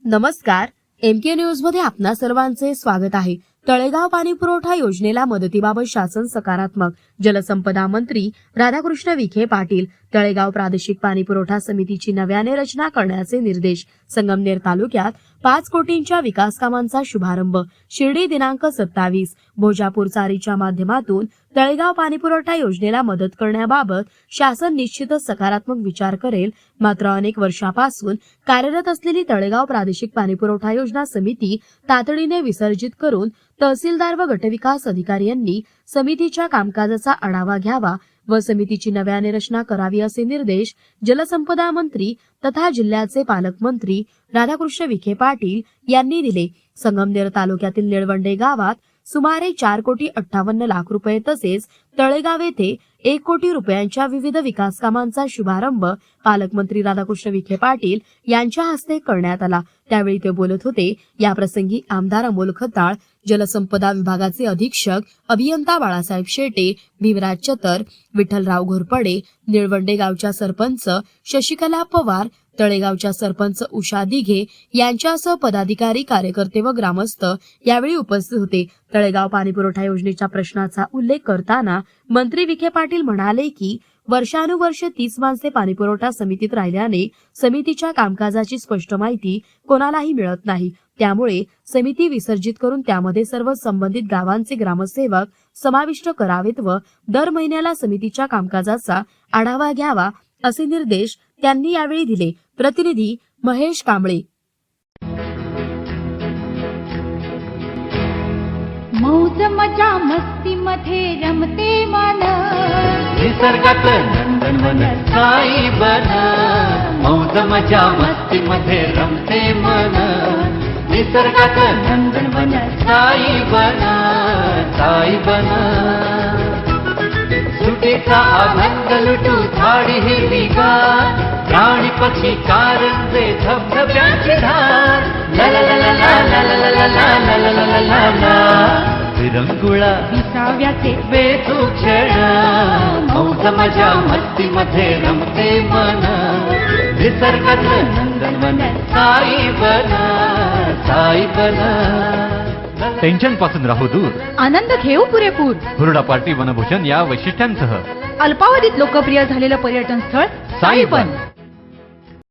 नमस्कार, MK news मध्ये आपणा सर्वांचे स्वागत आहे। तळेगाव पाणी पुरवठा योजनेला मदतीबाबत शासन सकारात्मक। जलसंपदा मंत्री राधाकृष्ण विखे पाटील तळेगाव प्रादेशिक पाणी पुरवठा समितीची नव्याने रचना करण्याचे निर्देश। संगमनेर तालुक्यात 5 कोटींच्या विकास कामांचा शुभारंभ। शिर्डी दिनांक 27 भोजापूर चारीच्या माध्यमातून तळेगाव पाणी पुरवठा योजनेला मदत करण्याबाबत शासन निश्चितच सकारात्मक विचार करेल। मात्र अनेक वर्षापासून कार्यरत असलेली तळेगाव प्रादेशिक पाणी पुरवठा योजना समिती तातडीने विसर्जित करून तहसीलदार व गटविकास अधिकारी यांनी समितीच्या कामकाजाचा आढावा घ्यावा व समितीची नव्याने रचना करावी असे निर्देश जलसंपदा मंत्री तथा जिल्ह्याचे पालकमंत्री राधाकृष्ण विखे पाटील यांनी दिले। संगमनेर तालुक्यातील निळवंडे गावात सुमारे 4,58,00,000 रुपये तसेच तळेगाव येथे 1 कोटी रुपयांच्या विविध विकास कामांचा शुभारंभ पालकमंत्री राधाकृष्ण विखे पाटील यांच्या हस्ते करण्यात आला। त्यावेळी ते बोलत होते। या प्रसंगी आमदार अमोल खताळ, जलसंपदा विभागाचे अधीक्षक अभियंता बाळासाहेब शेटे, भीमराज चतर, विठ्ठलराव घोरपडे, निळवंडे गावच्या सरपंच शशिकला पवार, तळेगावच्या सरपंच उषा दिघे यांच्यासह पदाधिकारी, कार्यकर्ते व ग्रामस्थ यावेळी उपस्थित होते। तळेगाव पाणी पुरवठा योजनेच्या प्रश्नाचा उल्लेख करताना मंत्री विखे पाटील म्हणाले की वर्षानुवर्ष 30 माणसे पाणी पुरवठा समितीत राहिल्याने समितीच्या कामकाजाची स्पष्ट माहिती कोणालाही मिळत नाही। त्यामुळे समिती विसर्जित करून त्यामध्ये सर्व संबंधित गावांचे ग्रामसेवक समाविष्ट करावेत व दर महिन्याला समितीच्या कामकाजाचा आढावा घ्यावा असे निर्देश त्यांनी यावेळी दिले। प्रतिनिधी महेश कांबळे। मौज मजा मस्ती मध्ये रमते मन, निसर्गात नंदनवन साई बन। मौज मजा मस्ती मध्ये रमते मन, निसर्गात नंदनवन साई बन, साई बन। सुटीचा आनंद लुटू झाडी हिरवीगार, प्राणी पक्षी कारंजे धबधब्याची धार। ला ला ला ला ला ला ला ला ला ला ला ला ला विरंगुळा विसाव्याचे बेतू क्षण। मौज मजा मस्ती मध्ये रमते मन, निसर्गात नंदनवन साई बन, साई बन। टेन्शन पासून राहू दूर, आनंद घेऊ पुरेपूर। हुरडा पार्टी वनभोजन या वैशिष्ट्यांसह अल्पावधीत लोकप्रिय झालेलं पर्यटन स्थळ साईबन।